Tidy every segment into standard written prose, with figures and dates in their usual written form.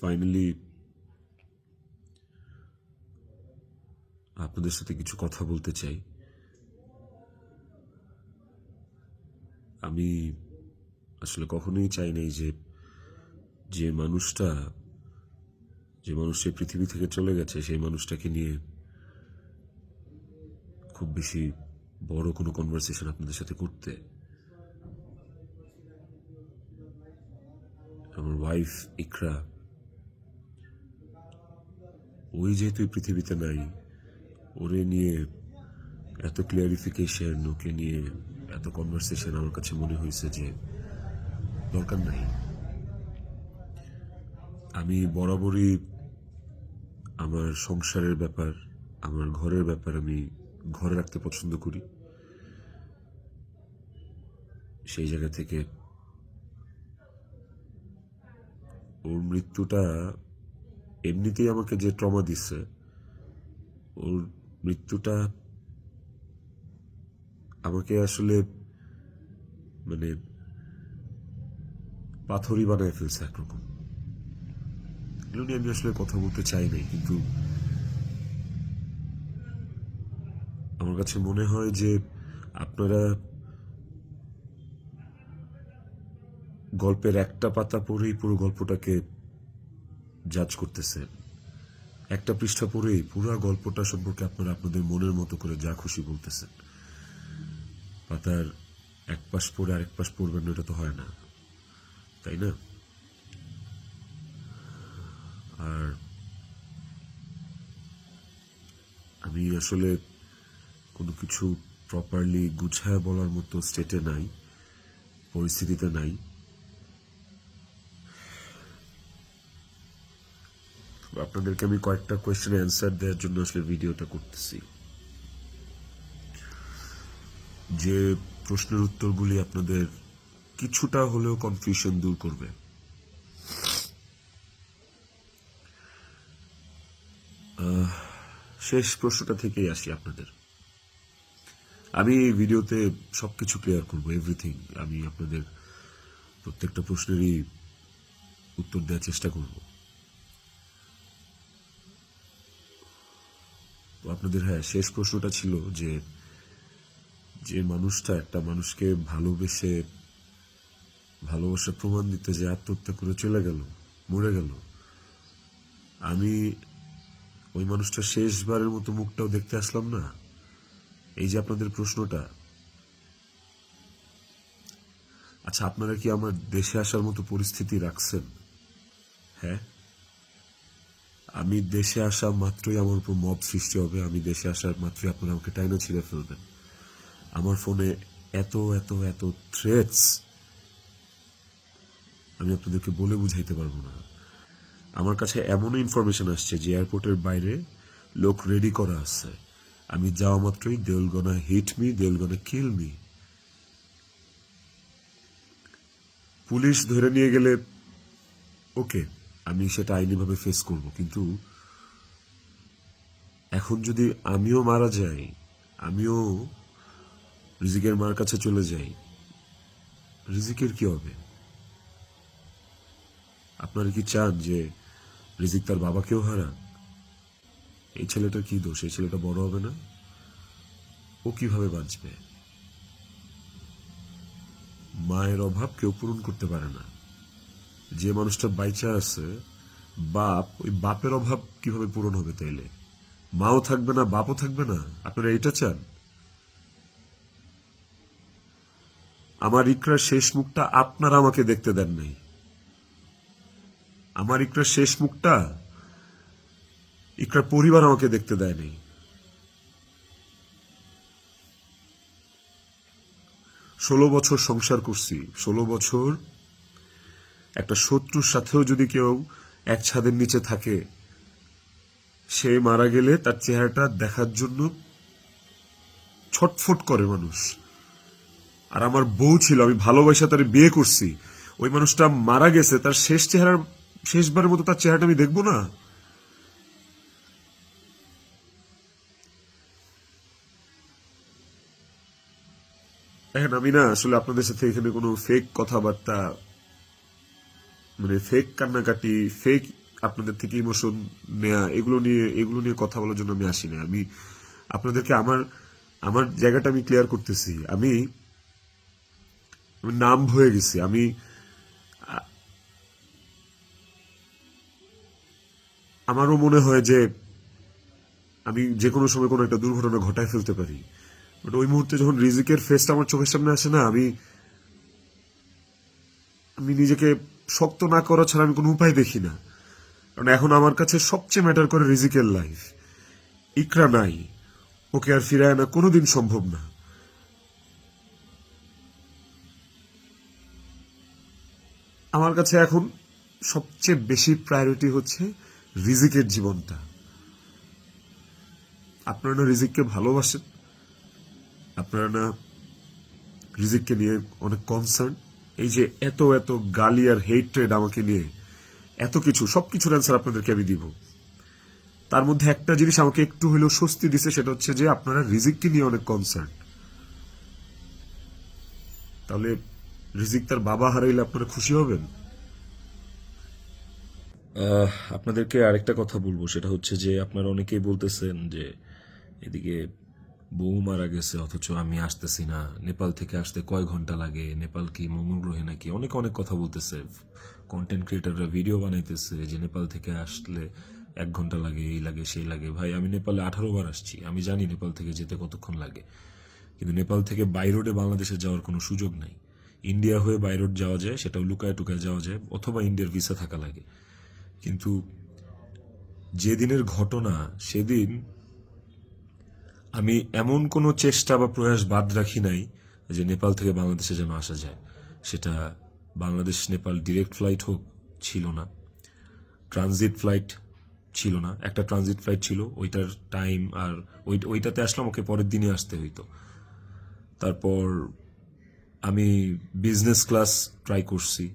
Finally আপনাদের সাথে কিছু কথা বলতে চাই। আমি আসলে কখনোই চাই নাই যে মানুষটা পৃথিবী থেকে চলে গেছে সেই মানুষটাকে নিয়ে খুব বেশি বড় কোনো কনভারসেশন আপনাদের সাথে করতে। আমার ওয়াইফ ইকরা, ওই যেহেতু এই পৃথিবীতে নাই, ওরে নিয়ে এত ক্লিয়ারিফিকেশন, ওকে নিয়ে এত কনভারসেশন আমার কাছে মনে হয়েছে যে দরকার নাই। আমি বরাবরই আমার সংসারের ব্যাপার, আমার ঘরের ব্যাপার আমি ঘরে রাখতে পছন্দ করি। সেই জায়গা থেকে ওর মৃত্যুটা এমনিতেই আমাকে যে ট্রমা দিচ্ছে, ওর মৃত্যুটা আমাকে আসলে মানে পাথরই বানায় ফেলছে একরকম। এগুলো নিয়ে আমি আসলে কথা বলতে চাই নাই, কিন্তু আমার কাছে মনে হয় যে আপনারা গল্পের একটা পাতা পড়েই পুরো গল্পটাকে জাজ করতেছেন। একটা পৃষ্ঠা পড়েই পুরো গল্পটা সম্পর্কে আপনারা আপনাদের মনের মতো করে যা খুশি বলতেছেন। পাতার এক পাশ পড়ে আরেক পাশ পড়বেন না, এটা তো হয় না, তাই না? আর আমি আসলে কোনো কিছু প্রপারলি গুছায় বলার মতো স্টেটে নাই, পরিস্থিতিতে নাই। আপনাদেরকে আমি কয়েকটা কোয়েশ্চেনের অ্যান্সার দেওয়ার জন্য আসলে ভিডিওটা করতেছি, যে প্রশ্নের উত্তরগুলি আপনাদের কিছুটা হলেও কনফিউশন দূর করবে। শেষ প্রশ্নটা থেকেই আসি আপনাদের। আমি এই ভিডিওতে সবকিছু ক্লিয়ার করবো, এভরিথিং। আমি আপনাদের প্রত্যেকটা প্রশ্নেরই উত্তর দেওয়ার চেষ্টা করব। আপনাদের শেষ প্রশ্নটা ছিল যে মানুষটা একটা মানুষকে ভালোবাসার প্রমাণ দিতে যে আত্মহত্যা করে চলে গেল, মরে গেল, আমি ওই মানুষটা শেষবারের মতো মুখটাও দেখতে আসলাম না। এই যে আপনাদের প্রশ্নটা, আচ্ছা আপনারা কি আমার দেশে আসার মতো পরিস্থিতি রাখছেন? হ্যাঁ, আমি দেশে আসা মাত্রই আমার উপর মব সৃষ্টি হবে। আমি দেশে আসার মাত্রই আপনারা আমাকে টাইনা ছিঁড়ে ফেলবেন। আমার ফোনে এত এত এত থ্রেটস আমি আপনাদেরকে বলে বুঝাইতে পারবো না। আমার কাছে এমন ইনফরমেশন আসছে যে এয়ারপোর্টের বাইরে লোক রেডি করা আছে। আমি যাওয়া মাত্রই they will gonna hit me, they will gonna kill me. Police ধরে নিয়ে গেলে ওকে, আমি সেটা আইনিভাবে ফেস করব, কিন্তু এখন যদি আমিও মারা যাই, আমিও রিজিকের মার কাছে চলে যাই, রিজিকের কি হবে? আপনারা কি চান যে রিজিক তার বাবাকেও হারাক? এই ছেলেটার কি দোষ? এই ছেলেটা বড় হবে না? ও কিভাবে বাঁচবে? মায়ের অভাব কেউ পূরণ করতে পারে না। যে মানুষটা বাইচা আছে, ওই বাপের অভাব কিভাবে পূরণ হবে তাইলে? মাও থাকবে না, বাপও থাকবে না? আপনারা এটা চান? আমার ইকরার শেষ মুখটা আপনারা আমাকে দেখতে দেন নাই। আমার ইকরার শেষ মুখটা ইকরার পরিবার আমাকে দেখতে দেয় নাই। 16 বছর সংসার করছি, 16 বছর একটা শত্রুর সাথেও যদি কেউ এক ছাদের নিচে থাকে, সে মারা গেলে তার চেহারাটা দেখার জন্য ছটফট করে মানুষ। আর আমার বউ ছিল, আমি ভালোবাসা তার বিয়ে করছি, ওই মানুষটা মারা গেছে, তার শেষবারের মতো তার চেহারাটা আমি দেখবো না? দেখেন, আমি না আসলে আপনাদের সাথে এখানে কোনো ফেক কথাবার্তা, মানে ফেক কান্নাকাটি, ফেক আপনাদের থেকে ইমোশন নেয়া, এগুলো নিয়ে কথা বলার জন্য আমি আসি না। আমি আপনাদেরকে আমার আমার জায়গাটা আমি ক্লিয়ার করতেছি। আমি নাম হয়ে গেছি। আমারও মনে হয় যে আমি যে কোনো সময় কোনো একটা দুর্ঘটনা ঘটায় ফেলতে পারি, বাট ওই মুহূর্তে যখন রিজিকের ফেসটা আমার চোখের সামনে আসে না, আমি নিজেকে শক্ত না করা ছাড়া আমি কোনো উপায় দেখি না। কারণ এখন আমার কাছে সবচেয়ে ম্যাটার করে রিজিকের লাইফ। ইকরা নাই, ওকে আর ফিরায় আনা কোনোদিন সম্ভব না। আমার কাছে এখন সবচেয়ে বেশি প্রায়োরিটি হচ্ছে রিজিকের জীবনটা। আপনারা না রিজিককে ভালোবাসেন, আপনারা না রিজিককে নিয়ে অনেক কনসার্ন। এই যে এত এত গালি আর হেট্রেড আমাকে নিয়ে, এত কিছু, সবকিছুর অ্যান্সার আপনাদেরকে আমি দিব। তার মধ্যে একটা জিনিস আমাকে একটু হলেও স্বস্তি দিছে, সেটা হচ্ছে যে আপনারা রিজিককে নিয়ে অনেক কনসার্ন। তাহলে রিজিক তার বাবা হারাইলে আপনারা খুশি হবেন? আপনাদেরকে আরেকটা কথা বলবো, সেটা হচ্ছে যে আপনারা অনেকেই বলতেছেন যে এদিকে বউ মারা গেছে অথচ আমি আসতেছি না, নেপাল থেকে আসতে কয় ঘন্টা লাগে, নেপাল কি মঙ্গল গ্রহে নাকি, অনেক অনেক কথা বলতেছে। কন্টেন্ট ক্রিয়েটাররা ভিডিও বানাইতেছে যে নেপাল থেকে আসলে 1 ঘন্টা লাগে, এই লাগে সেই লাগে। ভাই, আমি নেপালে 18 বার আসছি, আমি জানি নেপাল থেকে যেতে কতক্ষণ লাগে। কিন্তু নেপাল থেকে বাই রোডে বাংলাদেশে যাওয়ার কোনো সুযোগ নাই। ইন্ডিয়া হয়ে বাই রোড যাওয়া যায়, সেটাও লুকায় টুকায় যাওয়া যায়, অথবা ইন্ডিয়ার ভিসা থাকা লাগে। কিন্তু যেদিনের ঘটনা, সেদিন আমি এমন কোনো চেষ্টা বা প্রয়াস বাদ রাখি নাই যে নেপাল থেকে বাংলাদেশে যেন আসা যায়। সেটা বাংলাদেশ নেপাল ডিরেক্ট ফ্লাইট হোক, ছিল না। ট্রানজিট ফ্লাইট ছিল না, একটা ট্রানজিট ফ্লাইট ছিল, ওইটার টাইম আর ওইটাতে আসলাম, ওকে পরের দিনে আসতে হইতো। তারপর আমি বিজনেস ক্লাস ট্রাই করছি,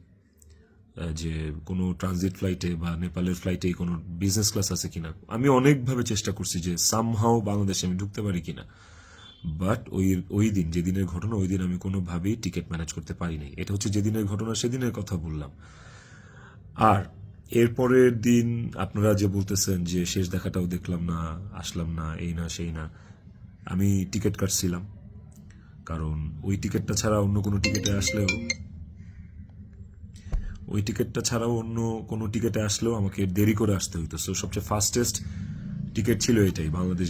যে কোনো ট্রানজিট ফ্লাইটে বা নেপালের ফ্লাইটে কোনো বিজনেস ক্লাস আছে কিনা। আমি অনেকভাবে চেষ্টা করছি যে সামহাও বাংলাদেশে আমি ঢুকতে পারি কিনা, বাট ওই দিন, যেদিনের ঘটনা, ওই দিন আমি কোনোভাবেই টিকিট ম্যানেজ করতে পারি নাই। এটা হচ্ছে যেদিনের ঘটনা, সেদিনের কথা বললাম। আর এরপরের দিন আপনারা যে বলতেছেন যে শেষ দেখাটাও দেখলাম না, আসলাম না, এই না সেই না, আমি টিকিট কাটছিলাম। কারণ ওই টিকিটটা ছাড়া অন্য কোনো টিকিটে আসলেও আমাকে দেরি করে আসতে হইতো। সো সবচেয়ে ফাস্টেস্ট টিকিট ছিল এটাই, বাংলাদেশ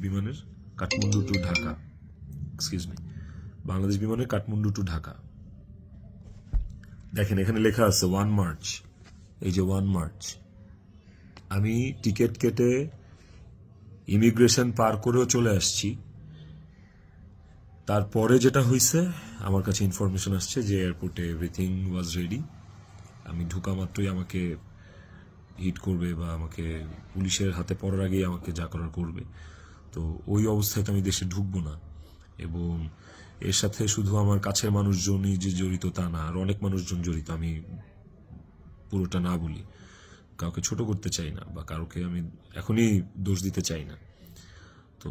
বিমানের কাঠমান্ডু টু ঢাকা, বাংলাদেশ বিমানের কাঠমান্ডু টু ঢাকা। দেখেন, এখানে লেখা আছে 1 মার্চ। এই যে 1 মার্চ, আমি টিকিট কেটে ইমিগ্রেশন পার করেও চলে আসছি। তারপরে যেটা হয়েছে, আমার কাছে ইনফরমেশন আসছে যে এয়ারপোর্টে এভরিথিং ওয়াজ রেডি। আমি ঢুকা মাত্রই আমাকে হিট করবে বা আমাকে পুলিশের হাতে পড়ার আগেই আমাকে যা করার করবে। তো ওই অবস্থায় তো আমি দেশে ঢুকবো না। এবং এর সাথে শুধু আমার কাছের মানুষজনই যে জড়িত তা না, আর অনেক মানুষজন জড়িত। আমি পুরোটা না বলি, কাউকে ছোট করতে চাই না বা কাউকে আমি এখনই দোষ দিতে চাই না। তো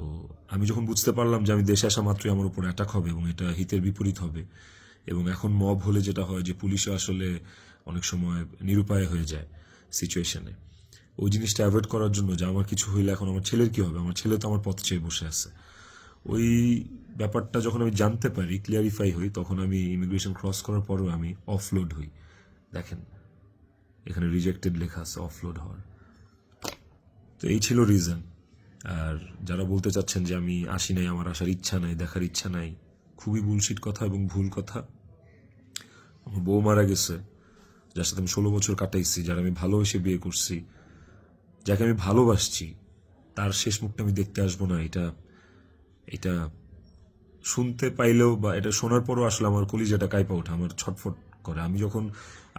আমি যখন বুঝতে পারলাম যে আমি দেশে আসা মাত্রই আমার উপর অ্যাটাক হবে এবং এটা হিতের বিপরীত হবে, এবং এখন মব হলে যেটা হয় যে পুলিশও আসলে অনেক সময় নিরুপায় হয়ে যায় সিচুয়েশনে, ওই জিনিসটা অ্যাভয়েড করার জন্য যে আমার কিছু হইলে এখন আমার ছেলের কি হবে, আমার ছেলে তো আমার পথ চেয়ে বসে আছে, ওই ব্যাপারটা যখন আমি জানতে পারি, ক্লিয়ারিফাই হই, তখন আমি ইমিগ্রেশন ক্রস করার পরেও আমি অফলোড হই। দেখেন, এখানে রিজেক্টেড লেখা আছে, অফলোড হওয়ার। তো এই ছিল রিজন। আর যারা বলতে চাচ্ছেন যে আমি আসি নাই, আমার আসার ইচ্ছা নাই, দেখার ইচ্ছা নাই, খুবই বুলশিট কথা এবং ভুল কথা। আমার বউ মারা গেছে, যার সাথে আমি 16 বছর কাটাইছি, যারা আমি ভালোবেসে বিয়ে করছি, যাকে আমি ভালোবাসছি, তার শেষ মুখটা আমি দেখতে আসবো না, এটা শুনতে পাইলেও বা এটা শোনার পরও আসলে আমার কলিজাটা কাঁপা ওঠে, আমার ছটফট করে। আমি যখন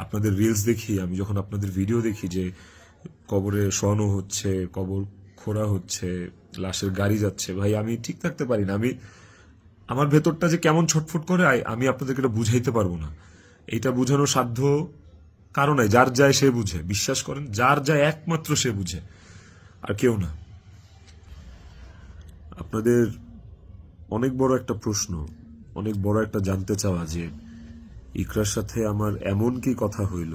আপনাদের রিলস দেখি, আমি যখন আপনাদের ভিডিও দেখি যে কবরে শোয়ানো হচ্ছে, কবর খোঁড়া হচ্ছে, লাশের গাড়ি যাচ্ছে, ভাই আমি ঠিক থাকতে পারি না। আমার ভেতরটা যে কেমন ছটফট করে, আমি আপনাদেরকে এটা বুঝাইতে পারবো না। এইটা বুঝানোর সাধ্য কারো নাই, যার যায় সে বুঝে। বিশ্বাস করেন, যার যায় একমাত্র সে বুঝে, আর কেউ না। আপনাদের অনেক বড় একটা প্রশ্ন, অনেক বড় একটা জানতে চাওয়া যে ইকরার সাথে আমার এমন কি কথা হইল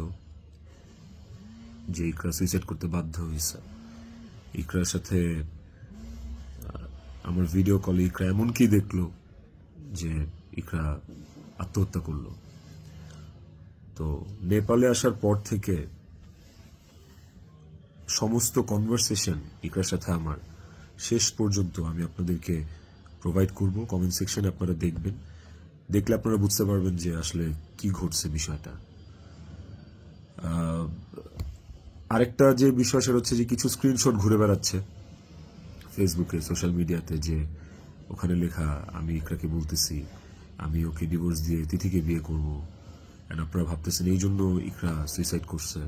যে ইকরা সুইসাইড করতে বাধ্য হয়েছে। ইকরার সাথে আমার ভিডিও কলে ইকরা এমন কি দেখলো যে ইকরা আত্মহত্যা করলো। তো নেপালে আসার পর থেকে সমস্ত কনভারসেশন ইকরার সাথে আমার শেষ পর্যন্ত আমি আপনাদেরকে প্রোভাইড করব। কমেন্ট সেকশনে আপনারা দেখবেন, দেখলে আপনারা বুঝতে পারবেন যে আসলে কি ঘটছে বিষয়টা। আরেকটা যে বিষয় সেটা হচ্ছে যে কিছু স্ক্রিনশট ঘুরে বেড়াচ্ছে ফেসবুকে, সোশ্যাল মিডিয়াতে, যে ওখানে লেখা আমি ইকরাকে বলতেছি আমি ওকে ডিভোর্স দিয়ে তিথিকে বিয়ে করবো, এন্ড আপনারা ভাবতেছেন এই জন্য ইকরা সুইসাইড করছে।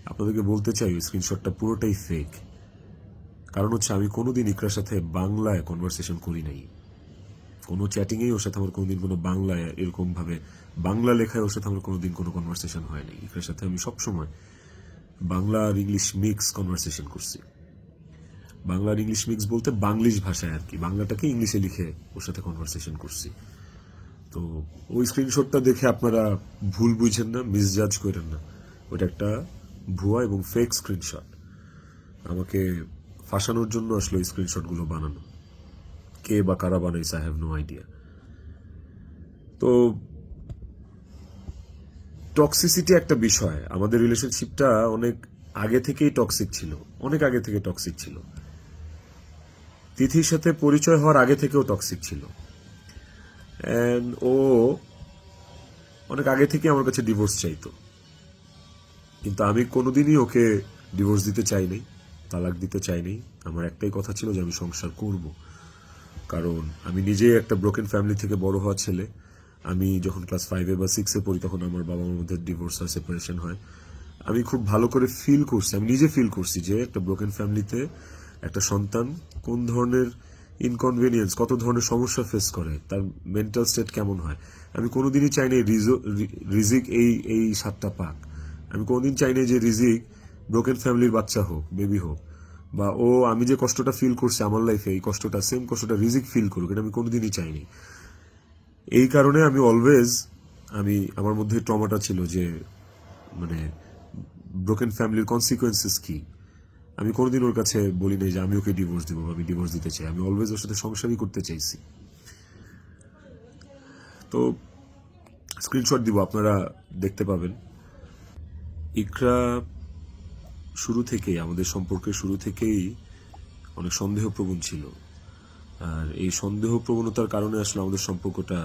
আপনাদেরকে বলতে চাই ওই স্ক্রিনশটটা পুরোটাই ফেক। কারণ হচ্ছে আমি কোনোদিন ইকরার সাথে বাংলায় কনভারসেশন করি নাই, কোনো চ্যাটিংয়েই ওর সাথে আমার কোনোদিন কোনো বাংলায় এরকম ভাবে বাংলা লেখায় ওর সাথে আমার কোনোদিন কোনো কনভারসেশন হয়নি। ইকরার সাথে আমি সবসময় বাংলা আর ইংলিশ মিক্স কনভারসেশন করছি। বাংলা আর ইংলিশ মিক্স বলতে বাংলিশ ভাষায় আর কি, বাংলাটাকে ইংলিশে লিখে ওর সাথে কনভারসেশন করছি। তো ওই স্ক্রিনশটটা দেখে আপনারা ভুল বুঝেন না, মিসজাজ করেন না, ওটা একটা ভুয়া এবং ফেক স্ক্রিনশট। আমাকে ফাঁসানোর জন্য আসলে ওই স্ক্রিনশটগুলো বানানো। কে বা কারা বানাইছে আই হ্যাভ নো আইডিয়া। তো টক্সিসিটি একটা বিষয়, আমাদের রিলেশনশিপটা অনেক আগে থেকেই টক্সিক ছিল, অনেক আগে থেকে টক্সিক ছিল। তিথির সাথে পরিচয় হওয়ার আগে থেকেও টক্সিক ছিল। অ্যান্ড ও অনেক আগে থেকে আমার কাছে ডিভোর্স চাইতো, কিন্তু আমি কোনোদিনই ওকে ডিভোর্স দিতে চাইনি, তালাক দিতে চাইনি। আমার একটাই কথা ছিল যে আমি সংসার করব। কারণ আমি নিজে একটা ব্রোকেন ফ্যামিলি থেকে বড় হওয়া ছেলে। আমি যখন ক্লাস 5-এ বা 6-এ পড়ি তখন আমার বাবা মার মধ্যে ডিভোর্স হয়, সেপারেশন হয়। আমি খুব ভালো করে ফিল করছি, আমি নিজে ফিল করছি যে একটা ব্রোকেন ফ্যামিলিতে একটা সন্তান কোন ধরনের ইনকনভেনিয়েন্স, কত ধরনের সমস্যা ফেস করে, তার মেন্টাল স্টেট কেমন হয়। আমি কোনোদিনই চাইনি রিজিক এই সাতটা পাক। আমি কোনোদিন চাইনি যে রিজিক ব্রোকেন ফ্যামিলির বাচ্চা হোক, বেবি হোক, বা ও আমি যে কষ্টটা ফিল করছি আমার লাইফে এই কষ্টটা, সেম কষ্টটা রিজিক ফিল করুক, এটা আমি কোনোদিনই চাইনি। এই কারণে আমি অলওয়েজ আমার মধ্যে ট্রমাটা ছিল যে মানে ব্রোকেন ফ্যামিলির কনসিকুয়েন্সেস কি। আমি কোনোদিন ওর কাছে বলি নাই যে আমি ওকে ডিভোর্স দিব, আমি ডিভোর্স দিতে চাই। আমি অলওয়েজ ওর সাথে সংসারই করতে চাইছি। তো স্ক্রিনশট দিব, আপনারা দেখতে পাবেন। ইকরা শুরু থেকেই, আমাদের সম্পর্কের শুরু থেকেই অনেক সন্দেহপ্রবণ ছিল। আর এই সন্দেহ প্রবণতার কারণে আসলে আমাদের সম্পর্কটা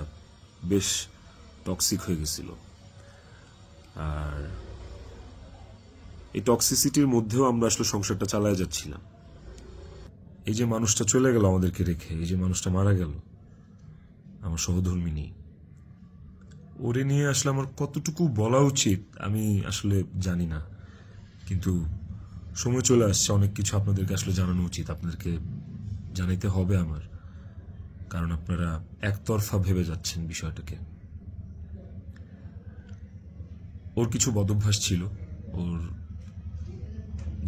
বেশ টক্সিক হয়ে গেছিল। আর এই টক্সিসিটির মধ্যেও আমরা আসলে সংসারটা চালায় যাচ্ছিলাম। এই যে মানুষটা চলে গেল আমাদেরকে রেখে, এই যে মানুষটা মারা গেল, আমার সহধর্মিনী, ওরে নিয়ে আসলে আমার কতটুকু বলা উচিত আমি আসলে জানি না। কিন্তু সময় চলে আসছে, অনেক কিছু আপনাদেরকে আসলে জানানো উচিত, আপনাদেরকে জানাইতে হবে আমার। কারণ আপনারা একতরফা ভেবে যাচ্ছেন বিষয়টাকে। ওর কিছু বদভ্যাস ছিল, ওর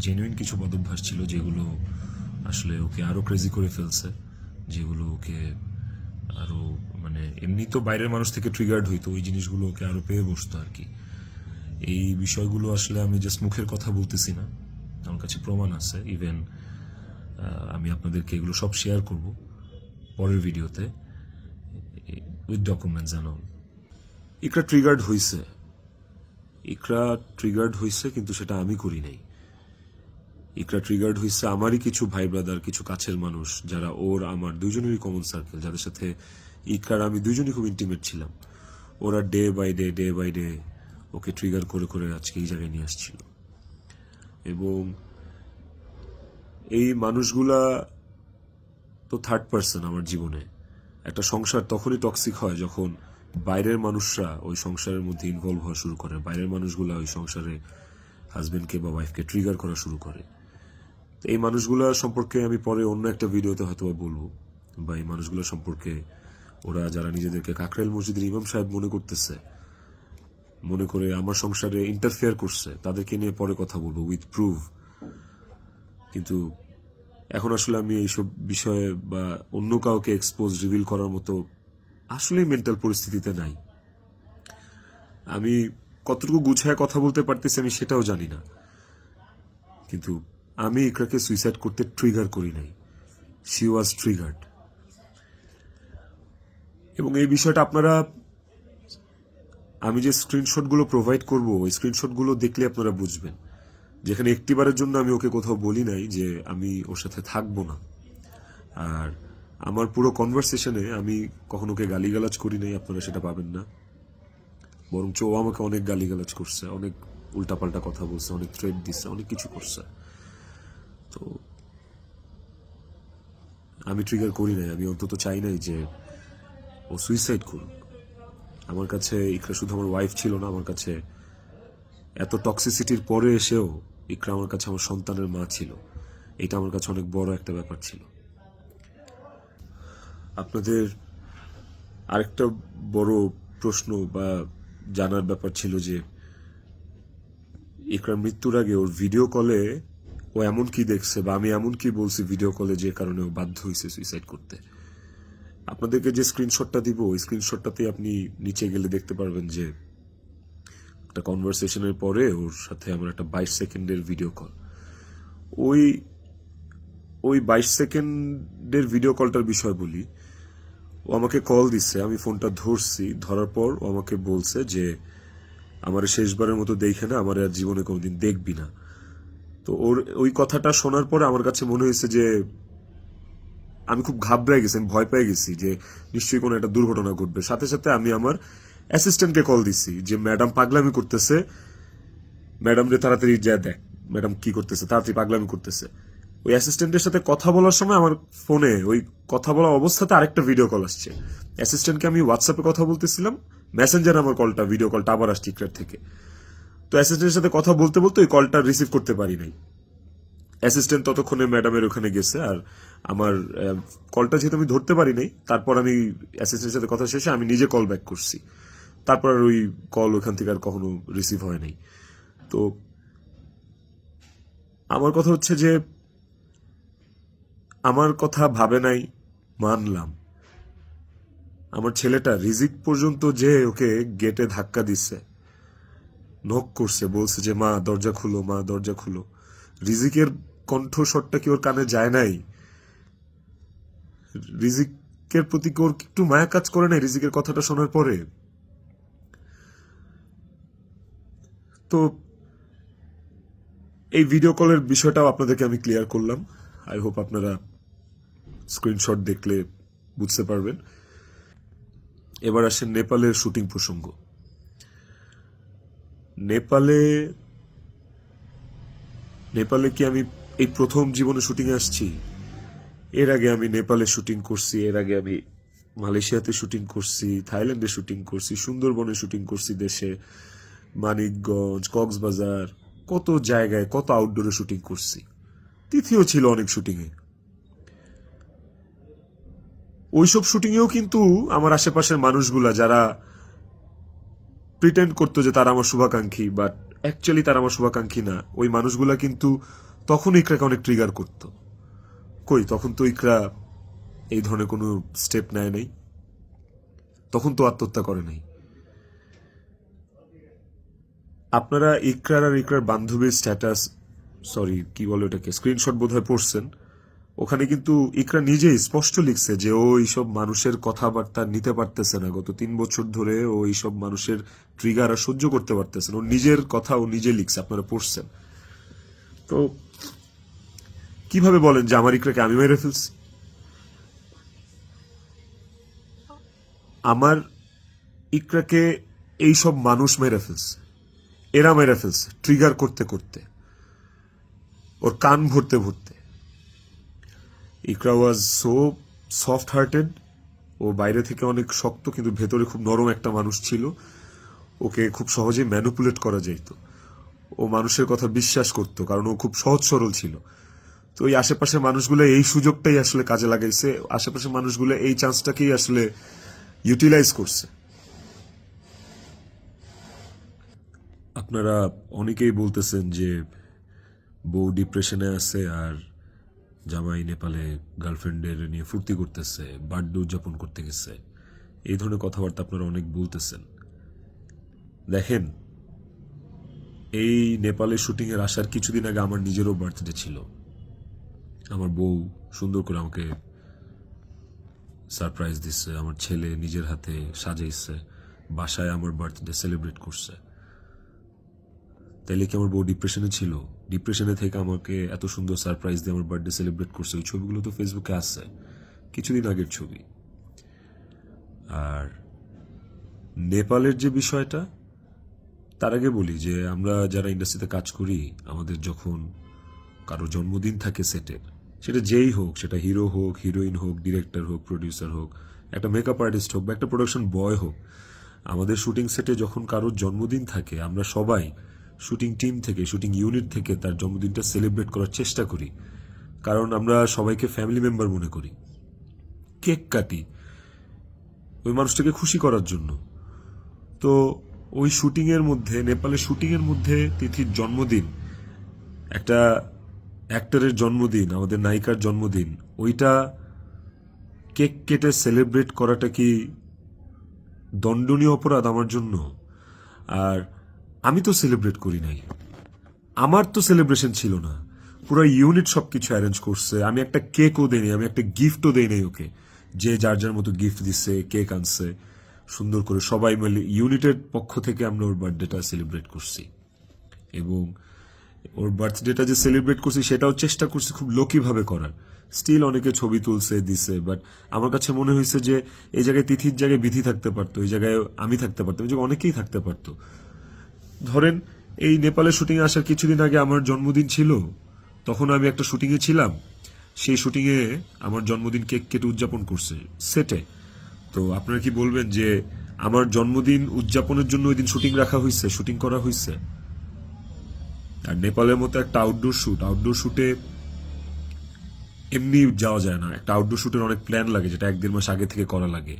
জেনুইন কিছু বদভ্যাস ছিল যেগুলো আসলে ওকে আরো ক্রেজি করে ফেলছে, যেগুলো ওকে আরো মানে এমনি তো বাইরের মানুষ থেকে ট্রিগার্ড হইতো, ওই জিনিসগুলো ওকে আরো পেয়ে বসতো আর কি। এই বিষয়গুলো আসলে আমি জাস্ট মুখের কথা বলতেছি না, আমার কাছে প্রমাণ আছে। ইভেন আমি আপনাদেরকে এগুলো সব শেয়ার করব পরের ভিডিওতে with documents and all. Iqra triggered হইছে, কিন্তু সেটা আমি করি নাই। ইকরা ট্রিগার্ড হইছে আমারই কিছু ভাই ব্রাদার, কিছু কাছের মানুষ, যারা ওর আমার দুইজনেরই কমন সার্কেল, যাদের সাথে ইকরার আমি দুইজনই খুব ইন্টিমেট ছিলাম। ওরা ডে বাই ডে ওকে ট্রিগার করে করে আজকে এই জায়গায় নিয়ে আসছিল। এবং এই মানুষগুলা তো থার্ড পার্সন আমার জীবনে। একটা সংসার তখনই টক্সিক হয় যখন বাইরের মানুষরা ওই সংসারের মধ্যে ইনভলভ হওয়া শুরু করে, বাইরের মানুষগুলা ওই সংসারে হাজবেন্ডকে বা ওয়াইফকে ট্রিগার করা শুরু করে। এই মানুষগুলা সম্পর্কে আমি পরে অন্য একটা ভিডিওতে হয়তো বলবো, বা এই মানুষগুলো সম্পর্কে ওরা যারা নিজেদেরকে কাকরাইল মসজিদের ইমাম সাহেব মনে করতেছে, মনে করে আমার সংসারে ইন্টারফেয়ার করছে, তাদেরকে নিয়ে পরে কথা বলবো উইথ প্রুফ। কিন্তু এখন আসলে আমি এইসব বিষয়ে বা অন্য কাউকে এক্সপোজ রিভিল করার মতো আসলেই মেন্টাল পরিস্থিতিতে নাই। আমি কতটুকু গুছায় কথা বলতে পারতেছি আমি সেটাও জানি না, কিন্তু আমি ইকরাকে সুইসাইড করতে ট্রিগার করি নাই, শি ওয়াজ ট্রিগার্ড। এবং এই বিষয়টা আপনারা, আমি যে স্ক্রিনশটগুলো প্রোভাইড করব ওই স্ক্রিনশটগুলো দেখলে আপনারা বুঝবেন, যেখানে একটিবারের জন্য আমি ওকে কোথাও বলি নাই যে আমি ওর সাথে থাকবো না। আর আমার পুরো কনভারসেশনে আমি কখনো ওকে গালিগালাজ করি নাই, আপনারা সেটা পাবেন না। বরঞ্চ ও আমাকে অনেক গালিগালাজ করছে, অনেক উল্টাপাল্টা কথা বলছে, অনেক থ্রেট দিচ্ছে, অনেক কিছু করছে। তো আমি ট্রিগার করি নাই, আমি অন্তত চাই নাই যে ও সুইসাইড করুক। আমার কাছে ইকরা শুধু আমার ওয়াইফ ছিল না, আমার কাছে এত টক্সিসিটির পরে এসেও ইকরা আমার কাছে আমার সন্তানের মা ছিল। এটা আমার কাছে অনেক বড় একটা ব্যাপার ছিল। আপনাদের আরেকটা বড় প্রশ্ন বা জানার ব্যাপার ছিল যে ইকরার মৃত্যুর আগে ওর ভিডিও কলে ও এমন কি দেখছে বা আমি এমন কি বলছি ভিডিও কলে যে কারণে ও বাধ্য হয়েছে সুইসাইড করতে। আপনাদেরকে যে স্ক্রিনশটটা দিব ওই স্ক্রিনশটটাতে আপনি নিচে গেলে দেখতে পারবেন যে একটা কনভারসেশনের পরে ওর সাথে আমার একটা 22 সেকেন্ডের ভিডিও কল। ওই ওই 22 সেকেন্ডের ভিডিও কলটার বিষয় বলি। ও আমাকে কল দিচ্ছে, আমি ফোনটা ধরছি, ধরার পর ও আমাকে বলছে যে আমার শেষবারের মতো দেখে না, আমার আর জীবনে কোনোদিন দেখবি না। তো ওর ওই কথাটা শোনার পরে আমার কাছে মনে হয়েছে যে আমি খুব ঘাবড়ে গেছি, আমি ভয় পেয়ে গেছি যে নিশ্চয়ই কোনো একটা দুর্ঘটনা ঘটবে। সাথে সাথে আমি আমার অ্যাসিস্ট্যান্টকে কল দিছি যে ম্যাডাম পাগলামি করতেছে, ম্যাডাম রে তাড়াতাড়ি যা দেখ ম্যাডাম কি করতেছে, তাড়াতাড়ি পাগলামি করতেছে। ওই অ্যাসিস্ট্যান্টের সাথে কথা বলার সময় আমার ফোনে ওই কথা বলা অবস্থাতে আরেকটা ভিডিও কল আসছে। অ্যাসিস্ট্যান্টকে আমি হোয়াটসঅ্যাপে কথা বলতেছিলাম, মেসেঞ্জার আমার কলটা ভিডিও কলটা আবার আসছে ইকরার থেকে। তো অ্যাসিস্ট্যান্টের সাথে কথা বলতে বলতে ওই কলটা রিসিভ করতে পারি নাই। অ্যাসিস্ট্যান্ট ততক্ষণে ম্যাডামের ওখানে গেছে, আর আমার কলটা যেহেতু আমি ধরতে পারি নাই, তারপর আমি অ্যাসিস্ট্যান্টের সাথে কথা শেষে আমি নিজে কল ব্যাক করছি। তারপর আর ওই কল ওখান থেকে আর কখনো রিসিভ হয় নাই। তো আমার কথা হচ্ছে যে আমার কথা ভাবে নাই, মানলাম। আমার ছেলেটা রিজিক পর্যন্ত যে ওকে গেটে ধাক্কা দিচ্ছে, নক করছে, বলছে যে মা দরজা খুলো, মা দরজা খুলো। রিজিকের কণ্ঠস্বরটা কি ওর কানে যায় নাই? রিজিকের প্রতি কি ওর একটু মায়া কাজ করে নাই রিজিকের কথাটা শোনার পরে? তো এই ভিডিও কলের বিষয়টাও আপনাদেরকে আমি ক্লিয়ার করলাম। আই হোপ আপনারা স্ক্রিনশট দেখলে বুঝতে পারবেন। এবার আসেন নেপালের শুটিং প্রসঙ্গ। নেপালে নেপালে কি আমি এই প্রথম জীবনে শুটিংয়ে আসছি? এর আগে আমি নেপালে শুটিং করছি, এর আগে আমি মালয়েশিয়াতে শুটিং করছি, থাইল্যান্ডে শুটিং করছি, সুন্দরবনে শুটিং করছি, দেশে মানিকগঞ্জ, কক্সবাজার, কত জায়গায় কত আউটডোরে শুটিং করছি। তিথিও ছিল অনেক শুটিংয়ে। ওইসব শুটিংয়েও কিন্তু আমার আশেপাশের মানুষগুলা যারা প্রিটেন্ড করতো যে তারা আমার শুভাকাঙ্ক্ষী, বাট অ্যাকচুয়ালি তারা আমার শুভাকাঙ্ক্ষী না, ওই মানুষগুলা কিন্তু তখন ইকরাকে অনেক ট্রিগার করতো। কই, তখন তো ইকরা এই ধরনের কোনো স্টেপ নেয় নাই, তখন তো আত্মহত্যা করে নাই। আপনারা ইকরার আর ইকরার বান্ধবীর স্ট্যাটাস, সরি কি বলে ওটাকে, স্ক্রিনশট বোধহয় পড়ছেন। ওখানে কিন্তু ইকরা নিজেই স্পষ্ট লিখছে যে ও এইসব মানুষের কথাবার্তা নিতে পারতেছে না, গত 3 বছর ধরে ও এইসব মানুষের ট্রিগার আর সহ্য করতে পারতেছে না। ও নিজের কথা ও নিজে লিখছে, আপনারা পড়ছেন। তো কিভাবে বলেন যে আমার ইকরাকে আমি মেরে ফেলছি? আমার ইকরাকে এইসব মানুষ মেরে ফেলছে, এরা মেরে ফেলছে ট্রিগার করতে করতে, ওর কান ভরতে ভরতে। ইকরা ওয়াজ সো সফট হার্টেড, ও বাইরে থেকে অনেক শক্ত কিন্তু ভেতরে খুব নরম একটা মানুষ ছিল। ওকে খুব সহজেই ম্যানিপুলেট করা যেত, ও মানুষের কথা বিশ্বাস করত কারণ ও খুব সহজ সরল ছিল। তো এই আশেপাশের মানুষগুলো এই সুযোগটাই আসলে কাজে লাগাইছে, আশেপাশের মানুষগুলো এই চান্সটাকেই আসলে ইউটিলাইজ করছে। আপনারা অনেকেই বলতেছেন যে বউ ডিপ্রেশনে আছে আর জামাই নেপালে গার্লফ্রেন্ডের নিয়ে ফুর্তি করতেছে, বার্থডে উদযাপন করতে গেছে, এই ধরনের কথাবার্তা আপনারা অনেক বলতেছেন। দেখেন, এই নেপালে শুটিংয়ের আসার কিছুদিন আগে আমার নিজেরও বার্থডে ছিল। আমার বউ সুন্দর করে আমাকে সারপ্রাইজ দিচ্ছে, আমার ছেলে নিজের হাতে সাজাইছে, বাসায় আমার বার্থডে সেলিব্রেট করছে। তাইলে কি আমার বউ ডিপ্রেশনে ছিল? ডিপ্রেশনে থেকে আমাকে এত সুন্দর সারপ্রাইজ দিয়ে আমার বার্থডে সেলিব্রেট করছে। ওই ছবিগুলো তো ফেসবুকে আসছে, কিছুদিন আগের ছবি। আর নেপালের যে বিষয়টা, তার আগে বলি যে আমরা যারা ইন্ডাস্ট্রিতে কাজ করি, আমাদের যখন কারো জন্মদিন থাকে সেটের, সেটা যেই হোক, সেটা হিরো হোক, হিরোইন হোক, ডিরেক্টর হোক, প্রডিউসার হোক, একটা মেকআপ আর্টিস্ট হোক বা একটা প্রোডাকশন বয় হোক, আমাদের শুটিং সেটে যখন কারোর জন্মদিন থাকে, আমরা সবাই শুটিং টিম থেকে, শুটিং ইউনিট থেকে তার জন্মদিনটা সেলিব্রেট করার চেষ্টা করি। কারণ আমরা সবাইকে ফ্যামিলি মেম্বার মনে করি। কেক কাটি ওই মানুষটাকে খুশি করার জন্য। তো ওই শুটিংয়ের মধ্যে, নেপালের শুটিংয়ের মধ্যে তিথির জন্মদিন, একটা অ্যাক্টরের জন্মদিন, আমাদের নায়িকার জন্মদিন, ওইটা কেক কেটে সেলিব্রেট করাটা কি দণ্ডনীয় অপরাধ আমার জন্য? আর আমি তো সেলিব্রেট করি নাই, আমার তো সেলিব্রেশন ছিল না, পুরো ইউনিট সবকিছু অ্যারেঞ্জ করছে। আমি একটা কেকও দেই নাই, আমি একটা গিফটও দেই নাই ওকে। যে যার যার মতো গিফট দিচ্ছে, কেক আনছে, সুন্দর করে সবাই মিলে ইউনিটের পক্ষ থেকে আমরা ওর বার্থডেটা সেলিব্রেট করছি। এবং ওর বার্থডেটা যে সেলিব্রেট করছি সেটাও চেষ্টা করছি খুব লোকিভাবে করার। স্টিল অনেকে ছবি তুলছে, দিছে, বাট আমার কাছে মনে হয়েছে যে এই জায়গায় তিথির জায়গায় বিধি থাকতে পারতো, এই জায়গায় আমি থাকতে পারতাম, এই জায়গায় অনেকেই থাকতে পারতো। ধরেন এই নেপালের শুটিংয়ে আসার কিছুদিন আগে আমার জন্মদিন ছিল, তখন আমি একটা শুটিংয়ে ছিলাম। সেই শুটিংয়ে আমার জন্মদিন কেক কেটে উদযাপন করছে সেটে। তো আপনারা কি বলবেন যে আমার জন্মদিন উদযাপনের জন্য ওই দিন শুটিং রাখা হয়েছে, শুটিং করা হয়েছে? আর নেপালের মতো একটা আউটডোর শুটে এমনি যাওয়া যায় না। একটা আউটডোর শুটের অনেক প্ল্যান লাগে, যেটা 1-1.5 মাস আগে থেকে করা লাগে।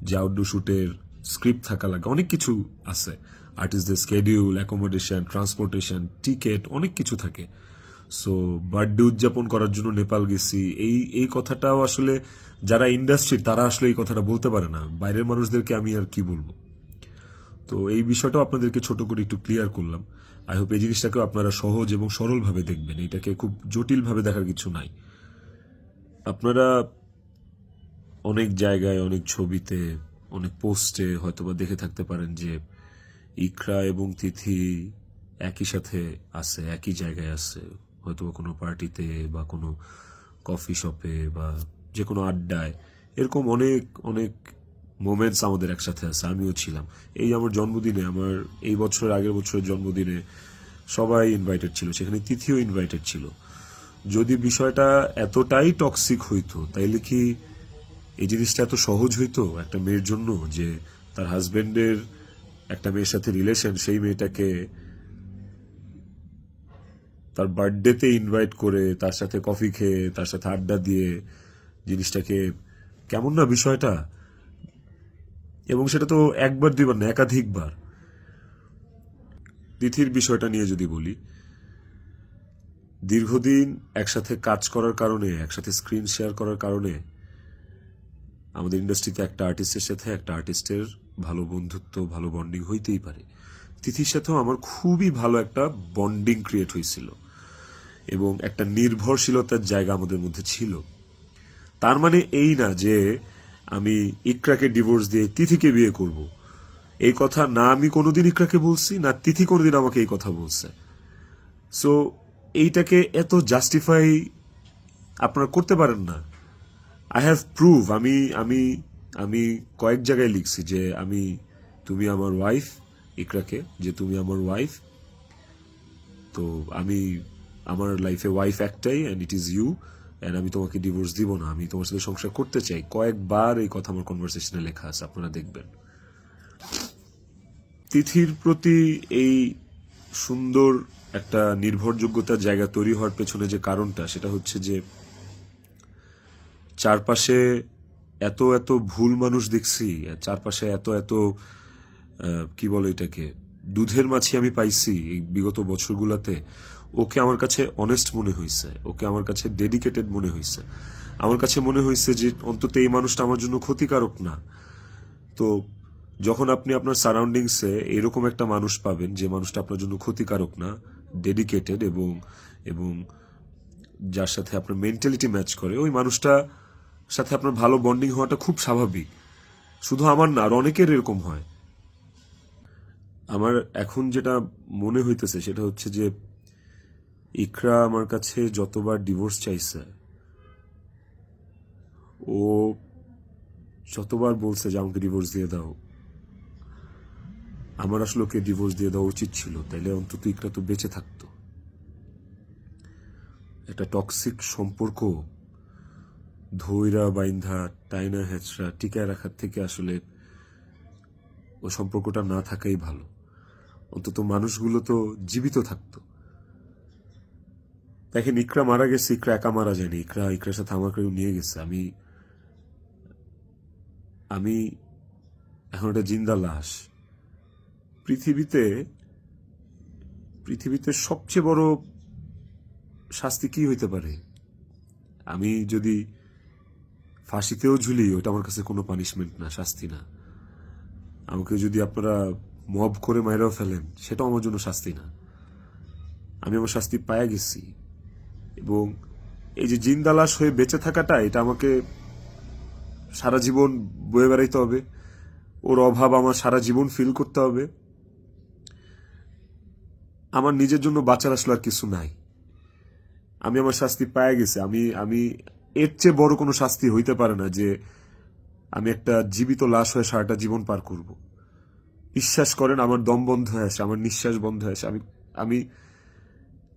যে আউটডোর শুটের স্ক্রিপ্ট থাকা লাগে, অনেক কিছু আছে। আর্টিস্টদের স্কেডিউল, অ্যাকোমোডেশন, ট্রান্সপোর্টেশন, টিকেট, অনেক কিছু থাকে। সো বার্থডে উদযাপন করার জন্য নেপাল গেছি, এই এই কথাটাও আসলে যারা ইন্ডাস্ট্রি তারা আসলে এই কথাটা বলতে পারে না। বাইরের মানুষদেরকে আমি আর কি বলবো? তো এই বিষয়টাও আপনাদেরকে ছোট করে একটু ক্লিয়ার করলাম। আই হোপ এই জিনিসটাকেও আপনারা সহজ এবং সরলভাবে দেখবেন, এটাকে খুব জটিলভাবে দেখার কিছু নাই। আপনারা অনেক জায়গায়, অনেক ছবিতে, অনেক পোস্টে হয়তোবা দেখে থাকতে পারেন যে ইকরা এবং তিথি একই সাথে আছে, একই জায়গায় আছে, হয়তোবা কোনো পার্টিতে বা কোনো কফি শপে বা যে কোনো আড্ডায়। এরকম অনেক অনেক মোমেন্টস আমাদের একসাথে আছে, আমিও ছিলাম। এই আমার জন্মদিনে, আমার এই বছরের আগের বছরের জন্মদিনে সবাই ইনভাইটেড ছিল, সেখানে তিথিও ইনভাইটেড ছিল। যদি বিষয়টা এতটাই টক্সিক হইতো, তাইলে কি এই জিনিসটা এত সহজ হইতো একটা মেয়ের জন্য যে তার হাজবেন্ডের একটা মেয়ের সাথে রিলেশন, সেই মেয়েটাকে তার বার্থডেতে ইনভাইট করে তার সাথে কফি খেয়ে তার সাথে আড্ডা দিয়ে, জিনিসটাকে কেমন না বিষয়টা? এবং সেটা তো একবার দুইবার না, একাধিকবার। তিথির বিষয়টা নিয়ে যদি বলি, দীর্ঘদিন একসাথে কাজ করার কারণে, একসাথে স্ক্রিন শেয়ার করার কারণে আমাদের ইন্ডাস্ট্রিতে একটা আর্টিস্টের সাথে একটা আর্টিস্টের ভালো বন্ধুত্ব, ভালো বন্ডিং হইতেই পারে। তিথির সাথেও আমার খুবই ভালো একটা বন্ডিং ক্রিয়েট হয়েছিল এবং একটা নির্ভরশীলতার জায়গা আমাদের মধ্যে ছিল। তার মানে এই না যে আমি ইকরাকে ডিভোর্স দিয়ে তিথিকে বিয়ে করব। এই কথা না আমি কোনোদিন ইকরাকে বলছি, না তিথি কোনোদিন আমাকে এই কথা বলছে। সো এইটাকে এত জাস্টিফাই আপনারা করতে পারেন না। আই হ্যাভ প্রুভ, আমি আমি আমি কয়েক জায়গায় লিখছি যে তুমি আমার ওয়াইফ, ইকরাকে, যে তুমি আমার ওয়াইফ। তো আমার লাইফে ওয়াইফ একটাই, and it is you, and আমি তোমাকে ডিভোর্স দিব না, আমি তোমার সাথে সংসার করতে চাই। কয়েকবার এই কথা আমার কনভারসেশনে লেখা আছে, আপনারা দেখবেন। তিথির প্রতি এই সুন্দর একটা নির্ভরযোগ্যতার জায়গা তৈরি হওয়ার পেছনে যে কারণটা, সেটা হচ্ছে যে চারপাশে এত এত ভুল মানুষ দেখছি, চারপাশে এত এত কি বলে এটাকে, দুধের মাছি আমি পাইছি এই বিগত বছরগুলোতে। ওকে আমার কাছে অনেস্ট মনে হয়েছে, ওকে আমার কাছে ডেডিকেটেড মনে হয়েছে, আমার কাছে মনে হয়েছে যে অন্তত এই মানুষটা আমার জন্য ক্ষতিকারক না। তো যখন আপনি আপনার সারাউন্ডিংসে এরকম একটা মানুষ পাবেন যে মানুষটা আপনার জন্য ক্ষতিকারক না, ডেডিকেটেড এবং এবং যার সাথে আপনার মেন্টালিটি ম্যাচ করে, ওই মানুষটা সাথে আপনার ভালো বন্ডিং হওয়াটা খুব স্বাভাবিক। শুধু আমার না, আর অনেকের এরকম হয়। আমার এখন যেটা মনে হইতেছে সেটা হচ্ছে যে ইকরা আমার কাছে যতবার ডিভোর্স চাইছে, ও যতবার বলছে যে আমাকে ডিভোর্স দিয়ে দাও, আমার আসলে ওকে ডিভোর্স দিয়ে দেওয়া উচিত ছিল, তাইলে অন্তত ইকরা তো বেঁচে থাকতো। একটা টক্সিক সম্পর্ক ধৈরা বাইন্ধা টাইনা হেঁচড়া টিকায় রাখার থেকে আসলে ওই সম্পর্কটা না থাকাই ভালো। অন্তত মানুষগুলো তো জীবিত থাকতো। দেখেন, ইকরা মারা গেছে, ইকরা একা মারা যায়নি, ইকরার সাথে আমাকেও নিয়ে গেছে। আমি আমি এখন একটা জিন্দা লাশ। পৃথিবীতে পৃথিবীতে সবচেয়ে বড় শাস্তি কি হইতে পারে? আমি যদি ফাঁসিতেও ঝুলি, ওটা আমার কাছে কোনো পানিশমেন্ট না, শাস্তি না। আমাকে যদি আপনারা মব করে মাইরাও ফেলেন, সেটাও আমার জন্য শাস্তি না। আমি আমার শাস্তি পায়া গেছি। এবং এই যে জিন্দা লাশ হয়ে বেঁচে থাকাটা, এটা আমাকে সারা জীবন বয়ে বেড়াইতে হবে। ওর অভাব আমার সারা জীবন ফিল করতে হবে। আমার নিজের জন্য বাঁচার আসলে আর কিছু নাই। আমি আমার শাস্তি পায়ে গেছি। আমি আমি এর চেয়ে বড় কোনো শাস্তি হইতে পারে না যে আমি একটা জীবিত লাশ হয়ে সারাটা জীবন পার করব। বিশ্বাস করেন, আমার দম বন্ধ হয়ে আসে, আমার নিঃশ্বাস বন্ধ হয়ে আসে। আমি আমি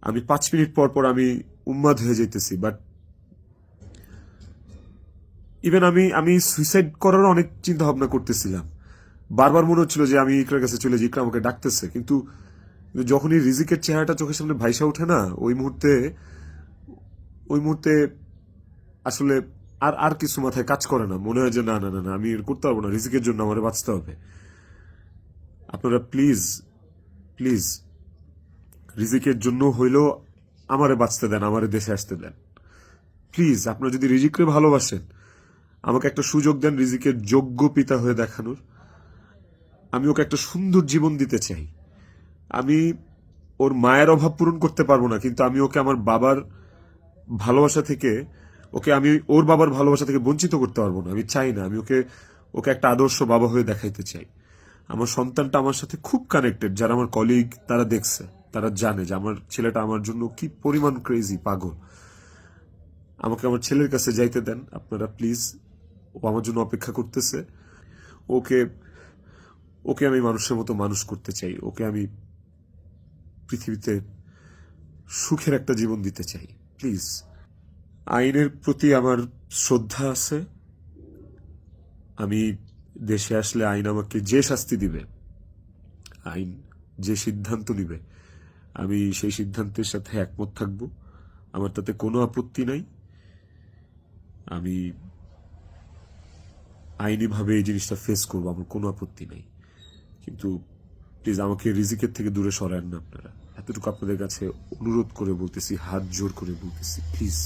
আমি 5 মিনিট পর পর আমি উন্মাদ হয়ে যেতেছি। বাট ইভেন আমি আমি সুইসাইড করার অনেক চিন্তা ভাবনা করতেছিলাম। বারবার মনে হচ্ছিল যে আমি ইকরার কাছে চলে যাই, ইকরা আমাকে ডাকতেছে। কিন্তু যখনই রিজিকের চেহারাটা চোখের সামনে ভাইসা ওঠে না, ওই মুহূর্তে আসলে আর আর কিছু মাথায় কাজ করে না। মনে হয় যে না না না না, আমি এর করতে পারবো না, রিজিকের জন্য আমার বাঁচতে হবে। আপনারা প্লিজ প্লিজ রিজিকের জন্য হইলেও আমারে বাঁচতে দেন, আমারে দেশে আসতে দেন প্লিজ। আপনারা যদি রিজিককে ভালোবাসেন, আমাকে একটা সুযোগ দেন রিজিকের যোগ্য পিতা হয়ে দেখানোর। আমি ওকে একটা সুন্দর জীবন দিতে চাই। আমি ওর মায়ের অভাব পূরণ করতে পারবো না, কিন্তু আমি ওকে আমার বাবার ভালোবাসা থেকে, আমি ওর বাবার ভালোবাসা থেকে বঞ্চিত করতে পারবো না। আমি চাই না। আমি ওকে ওকে একটা আদর্শ বাবা হয়ে দেখাইতে চাই। আমার সন্তানটা আমার সাথে খুব কানেক্টেড। যারা আমার কলিগ, তারা দেখছে, তারা জানে যে আমার ছেলেটা আমার জন্য কি পরিমাণ ক্রেজি, পাগল। আমাকে আমার ছেলের কাছে যাইতে দেন আপনারা প্লিজ। ও আমার জন্য অপেক্ষা করতেছে। ওকে ওকে আমি মানুষের মতো মানুষ করতে চাই। ওকে আমি পৃথিবীতে সুখের একটা জীবন দিতে চাই। প্লিজ। আইনের প্রতি আমার শ্রদ্ধা আছে। আমি দেশে আসলে আইন আমাকে যে শাস্তি দিবে, আইন যে সিদ্ধান্ত নিবে, আমি সেই সিদ্ধান্তের সাথে একমত থাকব। আমার তাতে কোনো আপত্তি নাই। আমি আইনিভাবে এই জিনিসটা ফেস করবো, আমার কোনো আপত্তি নাই। কিন্তু প্লিজ আমাকে রিজিকের থেকে দূরে সরান না আপনারা। এতটুকু আপনাদের কাছে অনুরোধ করে বলতেছি, হাত জোর করে বলতেছি, প্লিজ।